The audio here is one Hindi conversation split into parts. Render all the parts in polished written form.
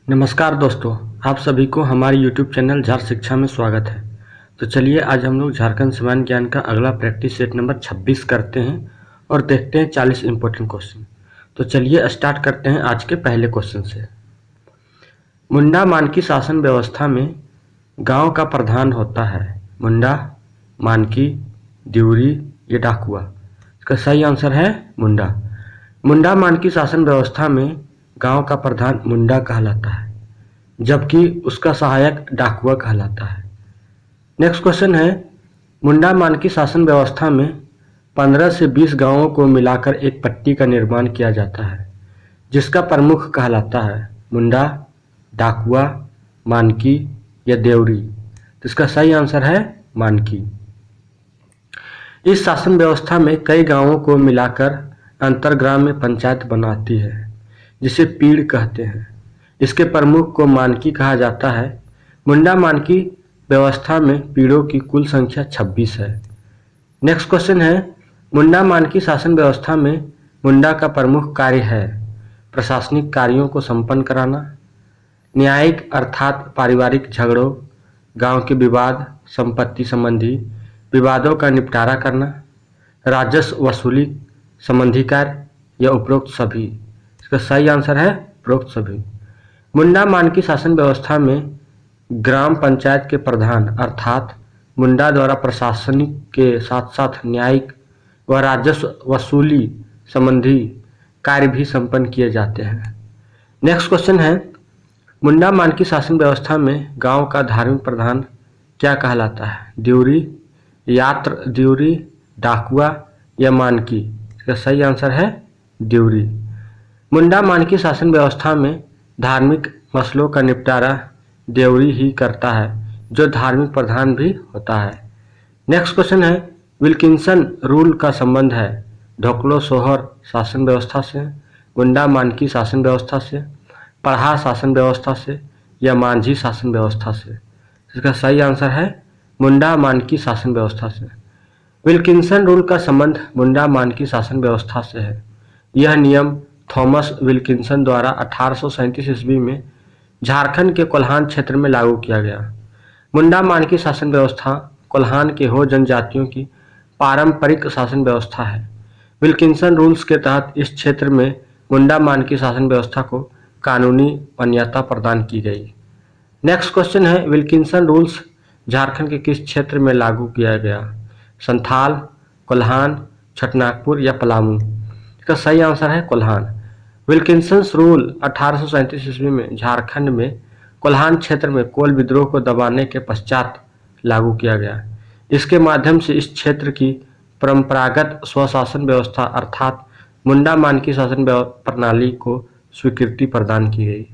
नमस्कार दोस्तों, आप सभी को हमारे YouTube चैनल झार शिक्षा में स्वागत है। तो चलिए आज हम लोग झारखंड सामान्य ज्ञान का अगला प्रैक्टिस सेट नंबर 26 करते हैं और देखते हैं 40 इंपॉर्टेंट क्वेश्चन। तो चलिए स्टार्ट करते हैं आज के पहले क्वेश्चन से। मुंडा मानकी शासन व्यवस्था में गांव का प्रधान होता है मुंडा, मानकी, देउरी या डाकुआ। इसका सही आंसर है मुंडा। मुंडा मानकी शासन व्यवस्था में गांव का प्रधान मुंडा कहलाता है, जबकि उसका सहायक डाकुआ कहलाता है। नेक्स्ट क्वेश्चन है, मुंडा मानकी शासन व्यवस्था में 15 से 20 गांवों को मिलाकर एक पट्टी का निर्माण किया जाता है, जिसका प्रमुख कहलाता है मुंडा, डाकुआ, मानकी या देउरी। तो इसका सही आंसर है मानकी। इस शासन व्यवस्था में कई गांवों को मिलाकर अंतरग्राम में पंचायत बनाती है, जिसे पीड़ कहते हैं। इसके प्रमुख को मानकी कहा जाता है। मुंडा मानकी व्यवस्था में पीड़ों की कुल संख्या 26 है। नेक्स्ट क्वेश्चन है, मुंडा मानकी शासन व्यवस्था में मुंडा का प्रमुख कार्य है प्रशासनिक कार्यों को संपन्न कराना, न्यायिक अर्थात पारिवारिक झगड़ों, गांव के विवाद, संपत्ति संबंधी विवादों का निपटारा करना, राजस्व वसूली संबंधी कार्य या उपरोक्त सभी। इसका सही आंसर है उपरोक्त सभी। मुंडा मानकी शासन व्यवस्था में ग्राम पंचायत के प्रधान अर्थात मुंडा द्वारा प्रशासनिक के साथ साथ न्यायिक व राजस्व वसूली संबंधी कार्य भी संपन्न किए जाते हैं। नेक्स्ट क्वेश्चन है, मुंडा मानकी शासन व्यवस्था में गांव का धार्मिक प्रधान क्या कहलाता है? देउरी, यात्र देउरी, डाकुआ या मानकी। इसका सही आंसर है देउरी। मुंडा मानकी शासन व्यवस्था में धार्मिक मसलों का निपटारा देउरी ही करता है, जो धार्मिक प्रधान भी होता है। नेक्स्ट क्वेश्चन है, विल्किंसन रूल का संबंध है ढोकलो सोहर शासन व्यवस्था से, मुंडा मानकी शासन व्यवस्था से, पढ़ा शासन व्यवस्था से या मांझी शासन व्यवस्था से। इसका सही आंसर है मुंडा मानकी शासन व्यवस्था से। विल्किंसन रूल का संबंध मुंडा मानकी शासन व्यवस्था से है। यह नियम थॉमस विल्किंसन द्वारा 1837 ईस्वी में झारखंड के कोल्हान क्षेत्र में लागू किया गया। मुंडा मानकी शासन व्यवस्था कोल्हान के हो जनजातियों की पारंपरिक शासन व्यवस्था है। विल्किंसन रूल्स के तहत इस क्षेत्र में मुंडा मानकी शासन व्यवस्था को कानूनी मान्यता प्रदान की गई। नेक्स्ट क्वेश्चन है, विल्किंसन रूल्स झारखंड के किस क्षेत्र में लागू किया गया? संथाल, कोल्हान, छोटानागपुर या पलामू। इसका सही आंसर है कोल्हान। विल्किंसन रूल 1837 ईस्वी में झारखंड में कोल्हान क्षेत्र में कोल विद्रोह को दबाने के पश्चात लागू किया गया। इसके माध्यम से इस क्षेत्र की परंपरागत स्वशासन व्यवस्था अर्थात मुंडा मानकी शासन प्रणाली को स्वीकृति प्रदान की गई।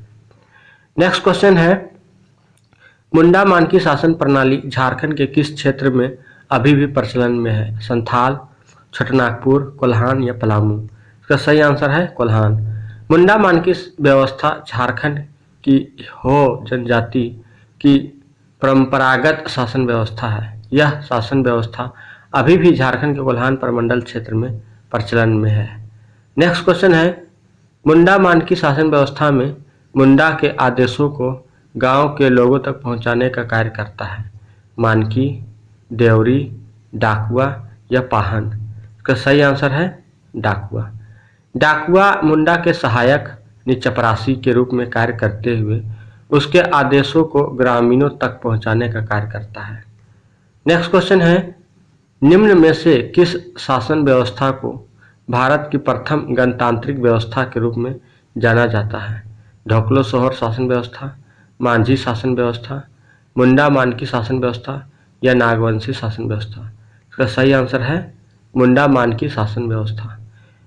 नेक्स्ट क्वेश्चन है, मुंडा मानकी शासन प्रणाली झारखंड के किस क्षेत्र में अभी भी प्रचलन में है? संथाल, छोटानागपुर, कोल्हान या पलामू। इसका सही आंसर है कोल्हान। मुंडा मानकी व्यवस्था झारखंड की हो जनजाति की परंपरागत शासन व्यवस्था है। यह शासन व्यवस्था अभी भी झारखंड के कोल्हान प्रमंडल क्षेत्र में प्रचलन में है। नेक्स्ट क्वेश्चन है, मुंडा मानकी शासन व्यवस्था में मुंडा के आदेशों को गांव के लोगों तक पहुंचाने का कार्य करता है मानकी, देउरी, डाकुआ या पाहन। इसका सही आंसर है डाकुआ। डाकुआ मुंडा के सहायक चपरासी के रूप में कार्य करते हुए उसके आदेशों को ग्रामीणों तक पहुंचाने का कार्य करता है। नेक्स्ट क्वेश्चन है, निम्न में से किस शासन व्यवस्था को भारत की प्रथम गणतांत्रिक व्यवस्था के रूप में जाना जाता है? ढोकलो सोहर शासन व्यवस्था, मांझी शासन व्यवस्था, मुंडा मानकी शासन व्यवस्था या नागवंशी शासन व्यवस्था। इसका सही आंसर है मुंडा मानकी शासन व्यवस्था।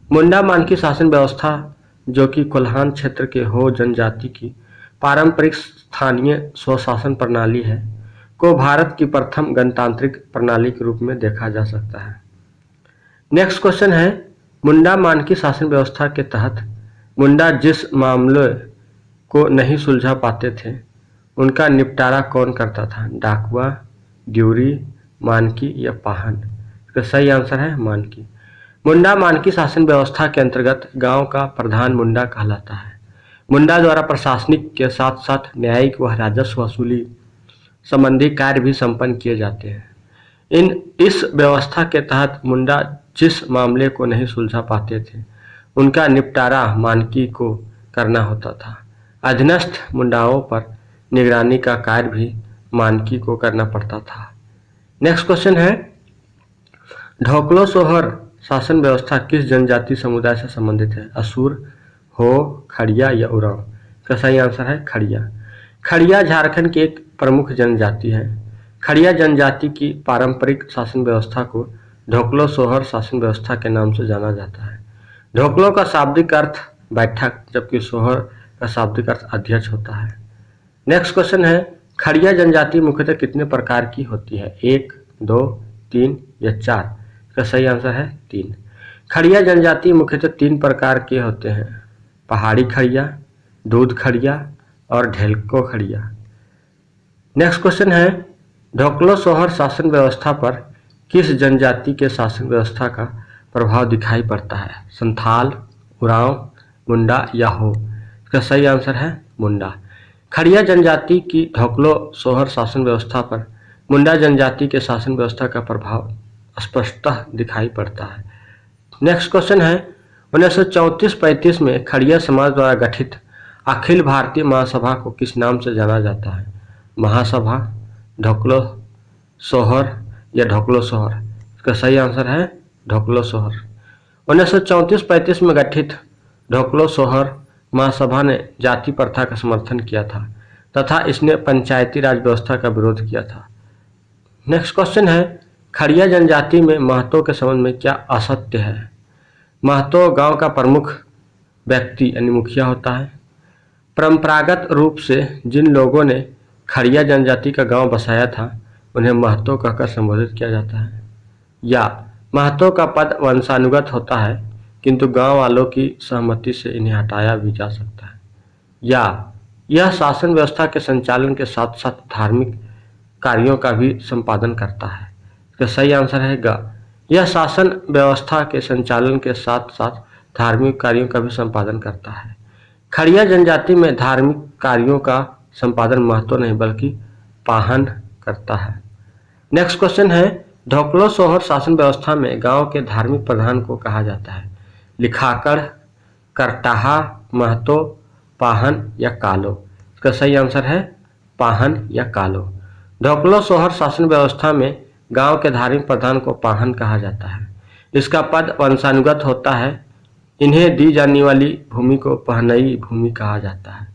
मुंडा मानकी शासन व्यवस्था, जो कि कोल्हान क्षेत्र के हो जनजाति की पारंपरिक स्थानीय स्वशासन प्रणाली है, को भारत की प्रथम गणतांत्रिक प्रणाली के रूप में देखा जा सकता है। नेक्स्ट क्वेश्चन है, मुंडा मानकी शासन व्यवस्था के तहत मुंडा जिस मामले को नहीं सुलझा पाते थे उनका निपटारा कौन करता था? डाकुआ, देउरी, मानकी या पाहन। इसका सही आंसर है मानकी। मुंडा मानकी शासन व्यवस्था के अंतर्गत गांव का प्रधान मुंडा कहलाता है। मुंडा द्वारा प्रशासनिक के साथ साथ न्यायिक व राजस्व वसूली संबंधी कार्य भी संपन्न किए जाते हैं। इस व्यवस्था के तहत मुंडा जिस मामले को नहीं सुलझा पाते थे उनका निपटारा मानकी को करना होता था। अधीनस्थ मुंडाओं पर निगरानी का कार्य भी मानकी को करना पड़ता था। नेक्स्ट क्वेश्चन है, ढोकलो सोहर शासन व्यवस्था किस जनजाति समुदाय से संबंधित है? असुर, हो, खड़िया या उरांव? इसका सही आंसर है खड़िया। खड़िया झारखंड की एक प्रमुख जनजाति है। खड़िया जनजाति की पारंपरिक शासन व्यवस्था को ढोकलो सोहर शासन व्यवस्था के नाम से जाना जाता है। ढोकलो का शाब्दिक अर्थ बैठक, जबकि सोहर का शाब्दिक अर्थ अध्यक्ष होता है। नेक्स्ट क्वेश्चन है, खड़िया जनजाति मुख्यतः कितने प्रकार की होती है? 1, 2, 3 या 4? इसका सही आंसर है 3। खड़िया जनजाति मुख्यतः 3 प्रकार के होते हैं, पहाड़ी खड़िया, दूध खड़िया और ढेलको खड़िया। नेक्स्ट क्वेश्चन है, ढोकलो सोहर शासन व्यवस्था पर किस जनजाति के शासन व्यवस्था का प्रभाव दिखाई पड़ता है? संथाल, उरांव, मुंडा या हो? इसका सही आंसर है मुंडा। खड़िया जनजाति की ढोकलो सोहर शासन व्यवस्था पर मुंडा जनजाति के शासन व्यवस्था का प्रभाव स्पष्टतः दिखाई पड़ता है। नेक्स्ट क्वेश्चन है, 1934-35 में खड़िया समाज द्वारा गठित अखिल भारतीय महासभा को किस नाम से जाना जाता है? महासभा, ढोकलो सोहर या ढोकलो सोहर? इसका सही आंसर है ढोकलो सोहर। 1934-35 में गठित ढोकलो सोहर महासभा ने जाति प्रथा का समर्थन किया था तथा इसने पंचायती राज व्यवस्था का विरोध किया था। नेक्स्ट क्वेश्चन है, खड़िया जनजाति में महतो के संबंध में क्या असत्य है? महतो गांव का प्रमुख व्यक्ति यानी मुखिया होता है। परंपरागत रूप से जिन लोगों ने खड़िया जनजाति का गांव बसाया था उन्हें महतो कहकर संबोधित किया जाता है। या महतो का पद वंशानुगत होता है किंतु गांव वालों की सहमति से इन्हें हटाया भी जा सकता है। या यह शासन व्यवस्था के संचालन के साथ साथ धार्मिक कार्यों का भी संपादन करता है। इसका सही आंसर है ग। यह शासन व्यवस्था के संचालन के साथ साथ धार्मिक कार्यों का भी संपादन करता है। खड़िया जनजाति में धार्मिक कार्यों का संपादन महतो नहीं बल्कि पाहन करता है। नेक्स्ट क्वेश्चन है, ढोकलो सोहर शासन व्यवस्था में गांव के धार्मिक प्रधान को कहा जाता है? लिखाकड़, करटाहा, महतो, पाहन या कालो? इसका सही आंसर है पाहन या कालो। ढोकलो सोहर शासन व्यवस्था में गांव के धार्मिक प्रधान को पाहन कहा जाता है। इसका पद वंशानुगत होता है। इन्हें दी जाने वाली भूमि को पहनई भूमि कहा जाता है।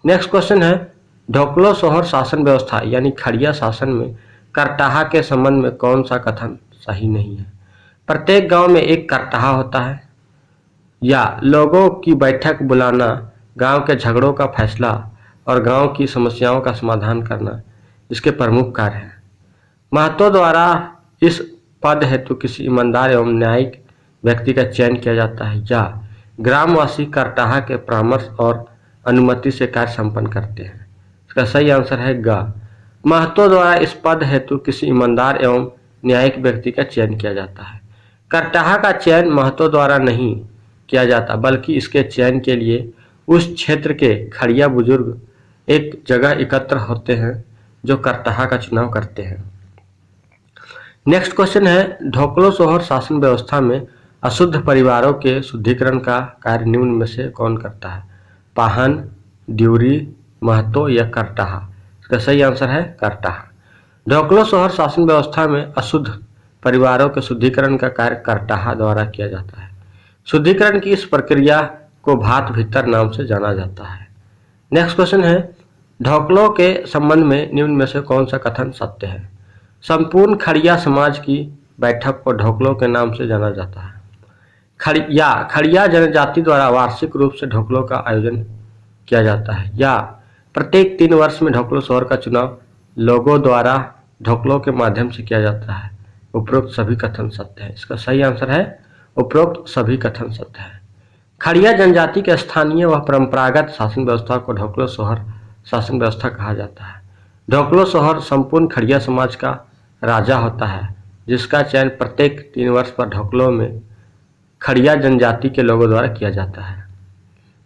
नेक्स्ट क्वेश्चन है, ढोकलो सोहर शासन व्यवस्था यानी खड़िया शासन में करटाहा के संबंध में कौन सा कथन सही नहीं है? प्रत्येक गांव में एक करटाहा होता है। या लोगों की बैठक बुलाना, गांव के झगड़ों का फैसला और गांव की समस्याओं का समाधान करना इसके प्रमुख कार्य हैं। महतो द्वारा इस पद हेतु किसी ईमानदार एवं न्यायिक व्यक्ति का चयन किया जाता है। या ग्रामवासी करटाहा के परामर्श और अनुमति से कार्य संपन्न करते हैं। इसका सही आंसर है ग। महतो द्वारा इस पद हेतु किसी ईमानदार एवं न्यायिक व्यक्ति का चयन किया जाता है। करटाहा का चयन महतो द्वारा नहीं किया जाता बल्कि इसके चयन के लिए उस क्षेत्र के खड़िया बुजुर्ग एक जगह एकत्र होते हैं जो करटाहा का चुनाव करते हैं। नेक्स्ट क्वेश्चन है, ढोकलो सोहर शासन व्यवस्था में अशुद्ध परिवारों के शुद्धिकरण का कार्य निम्न में से कौन करता है? पाहन, ड्यूरी, महतो या करटाहा? इसका सही आंसर है करटाहा। ढोकलो सोहर शासन व्यवस्था में अशुद्ध परिवारों के शुद्धिकरण का कार्य करटाहा द्वारा किया जाता है। शुद्धिकरण की इस प्रक्रिया को भात भीतर नाम से जाना जाता है। नेक्स्ट क्वेश्चन है, ढोकलो के संबंध में निम्न में से कौन सा कथन सत्य है? संपूर्ण खड़िया समाज की बैठक को ढोकलो के नाम से जाना जाता है। खड़िया जनजाति द्वारा वार्षिक रूप से ढोकलो का आयोजन किया जाता है। या प्रत्येक 3 वर्ष में ढोकलो सोहर का चुनाव लोगों द्वारा ढोकलो के माध्यम से किया जाता है। उपरोक्त सभी कथन सत्य है। इसका सही आंसर है उपरोक्त सभी कथन सत्य है। खड़िया जनजाति के स्थानीय व परंपरागत शासन व्यवस्था को ढोकलो सोहर शासन व्यवस्था कहा जाता है। ढोकलो सोहर संपूर्ण खड़िया समाज का राजा होता है जिसका चयन प्रत्येक 3 वर्ष पर ढोकलो में खड़िया जनजाति के लोगों द्वारा किया जाता है।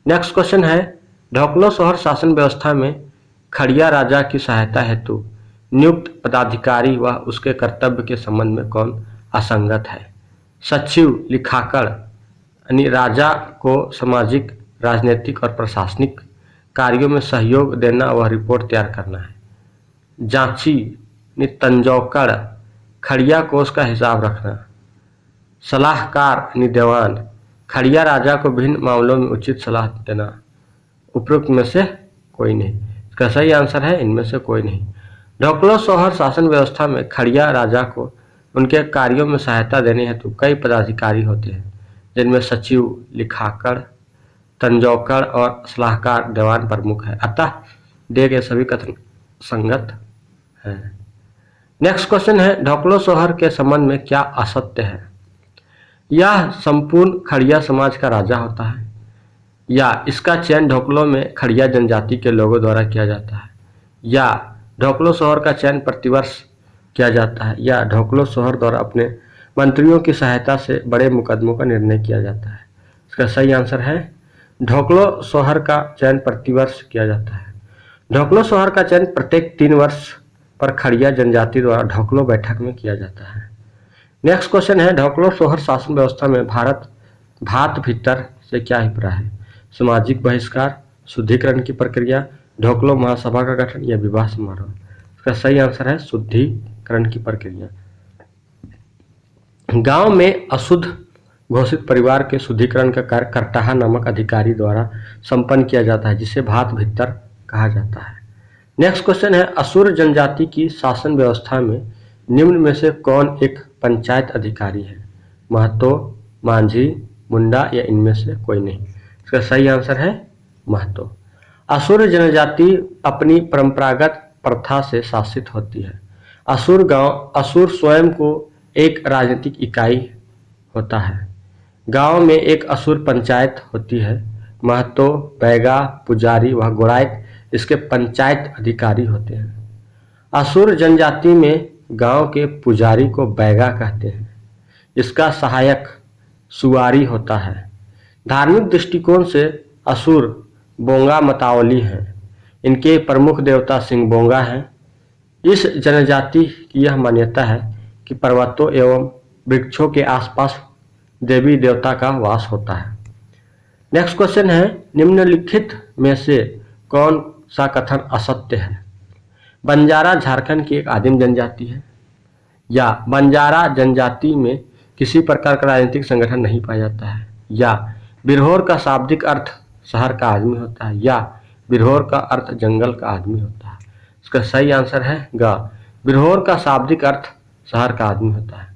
नेक्स्ट क्वेश्चन है, ढोकलो शोहर शासन व्यवस्था में खड़िया राजा की सहायता हेतु नियुक्त पदाधिकारी व उसके कर्तव्य के संबंध में कौन असंगत है? सचिव लिखाकड़ यानी राजा को सामाजिक, राजनीतिक और प्रशासनिक कार्यों में सहयोग देना व रिपोर्ट तैयार करना है। जांची यानी तंजौकड़ खड़िया कोष का हिसाब रखना। सलाहकार यानी दीवान खड़िया राजा को विभिन्न मामलों में उचित सलाह देना। उपरोक्त में से कोई नहीं। इसका सही आंसर है इनमें से कोई नहीं। ढोकलो शोहर शासन व्यवस्था में खड़िया राजा को उनके कार्यों में सहायता देने हेतु कई पदाधिकारी होते हैं, जिनमें सचिव, लिखाकड़, तंजौकड़ और सलाहकार दीवान प्रमुख है। अतः दिए गए सभी कथन संगत है। नेक्स्ट क्वेश्चन है, ढोकलो शोहर के संबंध में क्या असत्य है? यह संपूर्ण खड़िया समाज का राजा होता है, या इसका चयन ढोकलो में खड़िया जनजाति के लोगों द्वारा किया जाता है, या ढोकलो शोहर का चयन प्रतिवर्ष किया जाता है, या ढोकलो शोहर द्वारा अपने मंत्रियों की सहायता से बड़े मुकदमों का निर्णय किया जाता है। इसका सही आंसर है ढोकलो शोहर का चयन प्रतिवर्ष किया जाता है। ढोकलो शोहर का चयन प्रत्येक 3 वर्ष पर खड़िया जनजाति द्वारा ढोकलो बैठक में किया जाता है। नेक्स्ट क्वेश्चन है, ढोकलो शोहर शासन व्यवस्था में भात भीतर से क्या अभिप्राय है? सामाजिक बहिष्कार, शुद्धिकरण की प्रक्रिया, ढोकलो महासभा का गठन या विवाह समारोह? इसका सही आंसर है शुद्धिकरण की प्रक्रिया। गांव में अशुद्ध घोषित परिवार के शुद्धिकरण का कार्य करटाहा नामक अधिकारी द्वारा संपन्न किया जाता है, जिसे भात भीतर कहा जाता है। नेक्स्ट क्वेश्चन है, असुर जनजाति की शासन व्यवस्था में निम्न में से कौन एक पंचायत अधिकारी है? महतो, मांझी, मुंडा या इनमें से कोई नहीं? इसका सही आंसर है महतो। असुर जनजाति अपनी परंपरागत प्रथा से शासित होती है। असुर स्वयं को एक राजनीतिक इकाई होता है। गांव में एक असुर पंचायत होती है। महतो, बैगा, पुजारी व गोड़ाइत इसके पंचायत अधिकारी होते हैं। असुर जनजाति में गांव के पुजारी को बैगा कहते हैं। इसका सहायक सुवारी होता है। धार्मिक दृष्टिकोण से असुर बोंगा मतावली हैं। इनके प्रमुख देवता सिंह बोंगा हैं। इस जनजाति की यह मान्यता है कि पर्वतों एवं वृक्षों के आसपास देवी देवता का वास होता है। नेक्स्ट क्वेश्चन है, निम्नलिखित में से कौन सा कथन असत्य है? बंजारा झारखंड की एक आदिम जनजाति है, या बंजारा जनजाति में किसी प्रकार का राजनीतिक संगठन नहीं पाया जाता है, या बिरहोर का शाब्दिक अर्थ शहर का आदमी होता है, या बिरहोर का अर्थ जंगल का आदमी होता है? इसका सही आंसर है ग। बिरहोर का शाब्दिक अर्थ शहर का आदमी होता है।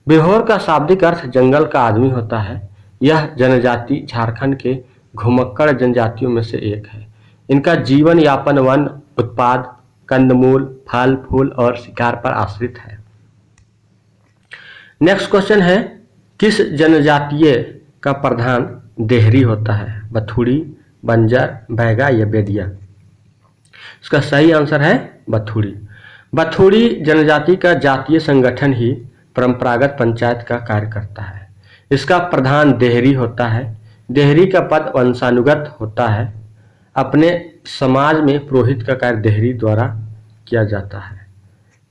बिरहोर का शाब्दिक अर्थ जंगल का आदमी होता है। यह जनजाति झारखंड के घुमक्कड़ जनजातियों में से एक है। इनका जीवन यापन वन उत्पाद, कंदमूल, फल फूल और शिकार पर आश्रित है। नेक्स्ट क्वेश्चन है, किस जनजातीय का प्रधान देहरी होता है? बथुड़ी, बंजर, बैगा या बेदिया? इसका सही आंसर है बथुड़ी। बथुड़ी जनजाति का जातीय संगठन ही परंपरागत पंचायत का कार्य करता है। इसका प्रधान देहरी होता है। देहरी का पद वंशानुगत होता है। अपने समाज में पुरोहित का कार्य देहरी द्वारा किया जाता है।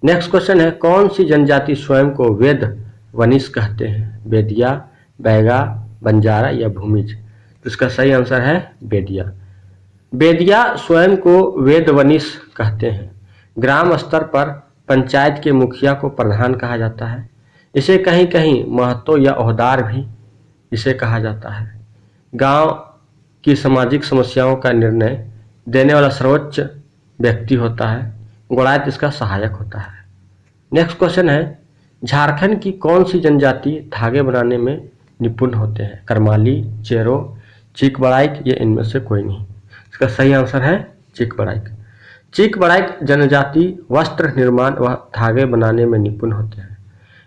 नेक्स्ट क्वेश्चन है, कौन सी जनजाति स्वयं को वेद वनिश कहते हैं? बेदिया, बैगा, बंजारा या भूमिज? तो इसका सही आंसर है बेदिया। बेदिया स्वयं को वेद वनिश कहते हैं। ग्राम स्तर पर पंचायत के मुखिया को प्रधान कहा जाता है। इसे कहीं कहीं महतो या ओहदार भी इसे कहा जाता है। गांव की सामाजिक समस्याओं का निर्णय देने वाला सर्वोच्च व्यक्ति होता है। गोड़ाइत इसका सहायक होता है। नेक्स्ट क्वेश्चन है, झारखंड की कौन सी जनजाति धागे बनाने में निपुण होते हैं? करमाली, चेरो, चीक बड़ाइक या इनमें से कोई नहीं? इसका सही आंसर है चीक बड़ाइक। चीक बड़ाइक जनजाति वस्त्र निर्माण व धागे बनाने में निपुण होते हैं।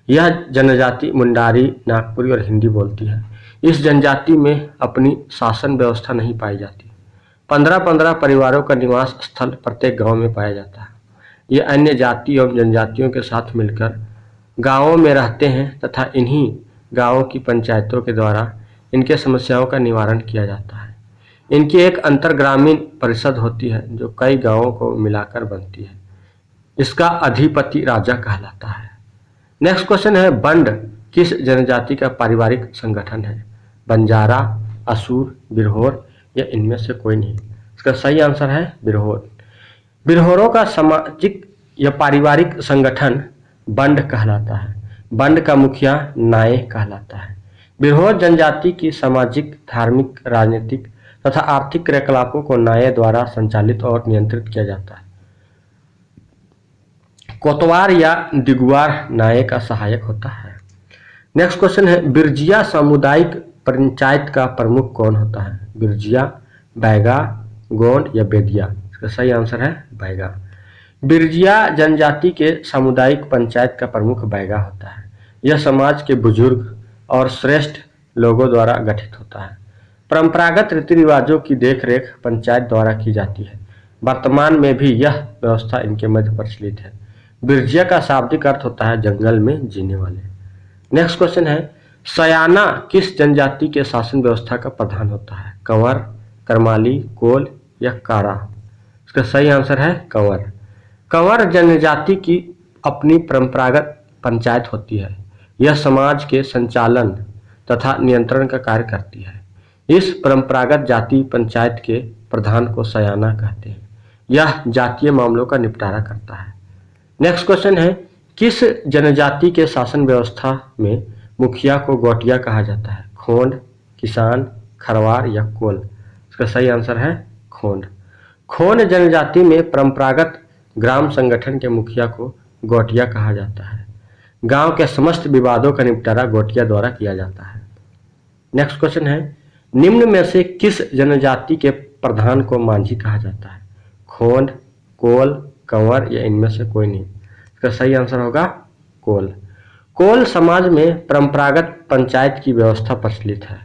यह जनजाति मुंडारी, नागपुरी और हिंदी बोलती है। इस जनजाति में अपनी शासन व्यवस्था नहीं पाई जाती। 15-15 परिवारों का निवास स्थल प्रत्येक गांव में पाया जाता है। ये अन्य जाति एवं जनजातियों के साथ मिलकर गांवों में रहते हैं तथा इन्हीं गांवों की पंचायतों के द्वारा इनके समस्याओं का निवारण किया जाता है। इनकी एक अंतरग्रामीण परिषद होती है जो कई गांवों को मिलाकर बनती है। इसका अधिपति राजा कहलाता है। नेक्स्ट क्वेश्चन है, बंड किस जनजाति का पारिवारिक संगठन है? बंजारा, असुर, बिरहोर या इनमें से कोई नहीं? इसका सही आंसर है बिरहोर। बिरहोरों का सामाजिक या पारिवारिक संगठन बंड कहलाता है। बंड का मुखिया नाये कहलाता है। बिरहोर जनजाति की सामाजिक, धार्मिक, राजनीतिक तथा आर्थिक क्रियाकलापों को नाये द्वारा संचालित और नियंत्रित किया जाता है। कोतवार या दिगुआर नाये का सहायक होता है। नेक्स्ट क्वेश्चन है, बिरजिया सामुदायिक पंचायत का प्रमुख कौन होता है? बिरजिया, बैगा, गोंड या बेदिया? इसका सही आंसर है बैगा। बिरजिया जनजाति के सामुदायिक पंचायत का प्रमुख बैगा होता है। यह समाज के बुजुर्ग और श्रेष्ठ लोगों द्वारा गठित होता है। परंपरागत रीति रिवाजों की देखरेख पंचायत द्वारा की जाती है। वर्तमान में भी यह व्यवस्था इनके मध्य प्रचलित है। बिरजिया का शाब्दिक अर्थ होता है जंगल में जीने वाले। नेक्स्ट क्वेश्चन है, सयाना किस जनजाति के शासन व्यवस्था का प्रधान होता है? कंवर, करमाली, कोल या कारा? इसका सही आंसर है कंवर। कंवर जनजाति की अपनी परंपरागत पंचायत होती है। यह समाज के संचालन तथा नियंत्रण का कार्य करती है। इस परंपरागत जाति पंचायत के प्रधान को सयाना कहते हैं। यह जातीय मामलों का निपटारा करता है। नेक्स्ट क्वेश्चन है, किस जनजाति के शासन व्यवस्था में मुखिया को गोटिया कहा जाता है? खोंड, किसान, खरवार या कोल? इसका सही आंसर है खोंड। खोंड जनजाति में परंपरागत ग्राम संगठन के मुखिया को गोटिया कहा जाता है। गांव के समस्त विवादों का निपटारा गोटिया द्वारा किया जाता है। नेक्स्ट क्वेश्चन है, निम्न में से किस जनजाति के प्रधान को मांझी कहा जाता है? खोंड, कोल, कंवर या इनमें से कोई नहीं? इसका सही आंसर होगा कोल। कोल समाज में परंपरागत पंचायत की व्यवस्था प्रचलित है।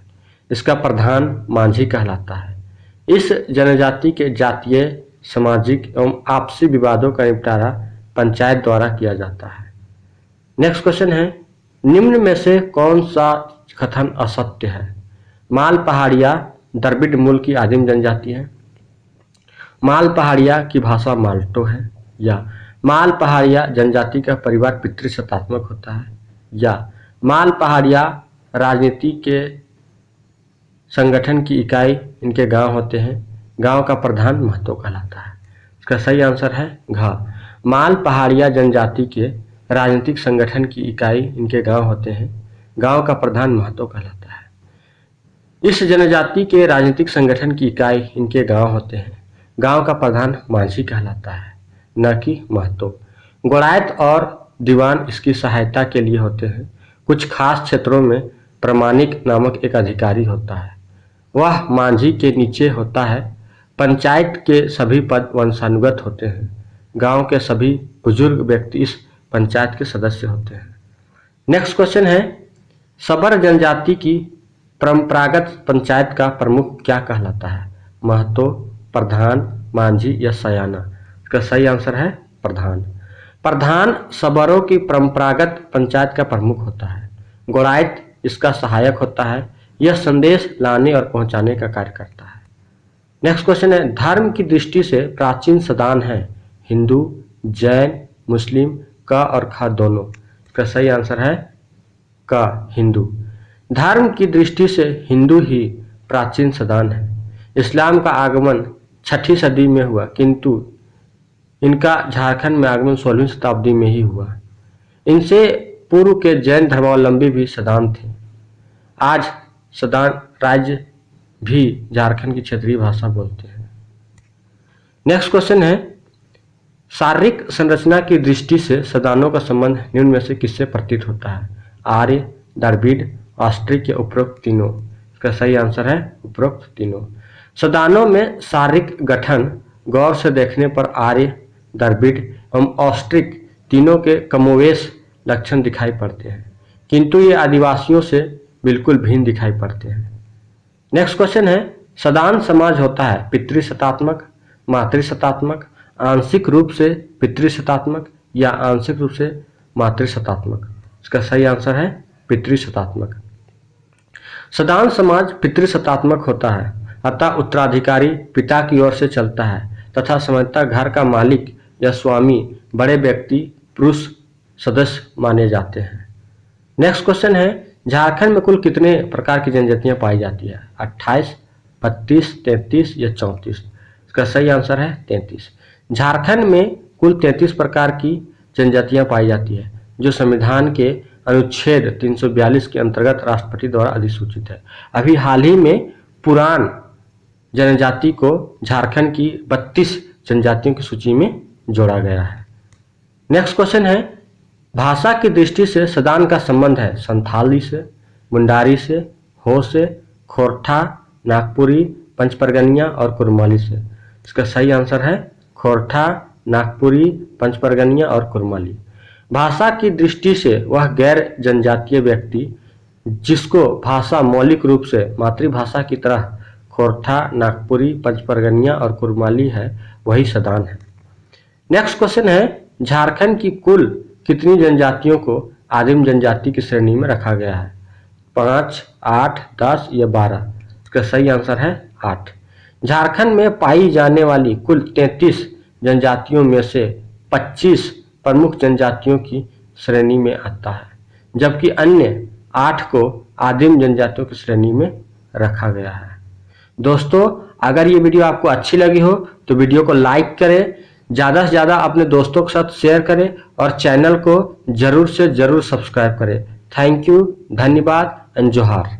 इसका प्रधान मांझी कहलाता है। इस जनजाति के जातीय, सामाजिक एवं आपसी विवादों का निपटारा पंचायत द्वारा किया जाता है। नेक्स्ट क्वेश्चन है, निम्न में से कौन सा कथन असत्य है? माल पहाड़िया द्रविड़ मूल की आदिम जनजाति है। माल पहाड़िया की भाषा माल्टो है। या माल पहाड़िया जनजाति का परिवार पितृसत्तात्मक होता है। या माल पहाड़िया राजनीति के संगठन की इकाई इनके गांव होते हैं। गांव का प्रधान महतो कहलाता है। इसका सही आंसर है घ। माल पहाड़िया जनजाति के राजनीतिक संगठन की इकाई इनके गांव होते हैं। गांव का प्रधान महतो कहलाता है। इस जनजाति के राजनीतिक संगठन की इकाई इनके गांव होते हैं। गांव का प्रधान मांझी कहलाता है, न कि महतो। गोड़ायत और दीवान इसकी सहायता के लिए होते हैं। कुछ खास क्षेत्रों में प्रमाणिक नामक एक अधिकारी होता है। वह मांझी के नीचे होता है। पंचायत के सभी पद वंशानुगत होते हैं। गांव के सभी बुजुर्ग व्यक्ति इस पंचायत के सदस्य होते हैं। नेक्स्ट क्वेश्चन है, सबर जनजाति की परंपरागत पंचायत का प्रमुख क्या कहलाता है? महतो, प्रधान, मांझी या सयाना? इसका सही आंसर है प्रधान। प्रधान सबरों की परंपरागत पंचायत का प्रमुख होता है। गोड़ायत इसका सहायक होता है। यह संदेश लाने और पहुंचाने का कार्य करता है। नेक्स्ट क्वेश्चन है, धर्म की दृष्टि से प्राचीन सदान है हिंदू, जैन, मुस्लिम, क और ख दोनों? इसका सही आंसर है क, हिंदू। धर्म की दृष्टि से हिंदू ही प्राचीन सदान है। इस्लाम का आगमन 6ठी सदी में हुआ, किंतु इनका झारखंड में आगमन 16वीं शताब्दी में ही हुआ। इनसे पूर्व के जैन धर्मावलंबी भी सदान थे। आज सदान राज्य भी झारखंड की क्षेत्रीय भाषा बोलते हैं। नेक्स्ट क्वेश्चन है, शारीरिक संरचना की दृष्टि से सदानों का संबंध निम्न में से किससे प्रतीत होता है? आर्य, द्रविड़, ऑस्ट्रिक या उपरोक्त तीनों? इसका सही आंसर है उपरोक्त तीनों। सदानों में शारीरिक गठन गौर से देखने पर आर्य, द्रविड़ एवं ऑस्ट्रिक तीनों के कमोवेश लक्षण दिखाई पड़ते हैं, किंतु ये आदिवासियों से बिल्कुल भिन्न दिखाई पड़ते हैं। नेक्स्ट क्वेश्चन है, सदान समाज होता है पितृसत्तात्मक, मातृसत्तात्मक, आंशिक रूप से पितृसत्तात्मक या आंशिक रूप से मातृसत्तात्मक? इसका सही आंसर है पितृसत्तात्मक। सदान समाज पितृसत्तात्मक होता है। अतः उत्तराधिकारी पिता की ओर से चलता है तथा सामान्यतः घर का मालिक या स्वामी बड़े व्यक्ति पुरुष सदस्य माने जाते हैं। नेक्स्ट क्वेश्चन है, झारखंड में कुल कितने प्रकार की जनजातियां पाई जाती है? 28, 32, 33 या 34? इसका सही आंसर है 33। झारखंड में कुल 33 प्रकार की जनजातियां पाई जाती है जो संविधान के अनुच्छेद 342 के अंतर्गत राष्ट्रपति द्वारा अधिसूचित है। अभी हाल ही में पुरान जनजाति को झारखंड की 32 जनजातियों की सूची में जोड़ा गया है। नेक्स्ट क्वेश्चन है, भाषा की दृष्टि से सदान का संबंध है संथाली से, मुंडारी से, हो से, खोरठा, नागपुरी, पंचपरगनिया और कुरमाली से? इसका सही आंसर है खोरठा, नागपुरी, पंचपरगनिया और कुरमाली। भाषा की दृष्टि से वह गैर जनजातीय व्यक्ति जिसको भाषा मौलिक रूप से मातृभाषा की तरह खोरठा, नागपुरी, पंचपरगनिया और कुरमाली है, वही सदान है। नेक्स्ट क्वेश्चन है, झारखंड की कुल कितनी जनजातियों को आदिम जनजाति की श्रेणी में रखा गया है? 5, 8, 10 या 12? इसका सही आंसर है 8। झारखंड में पाई जाने वाली कुल 33 जनजातियों में से 25 प्रमुख जनजातियों की श्रेणी में आता है, जबकि अन्य 8 को आदिम जनजातियों की श्रेणी में रखा गया है। दोस्तों, अगर ये वीडियो आपको अच्छी लगी हो तो वीडियो को लाइक करें, ज़्यादा से ज़्यादा अपने दोस्तों के साथ शेयर करें और चैनल को जरूर से जरूर सब्सक्राइब करें। थैंक यू, धन्यवाद एंड जोहार।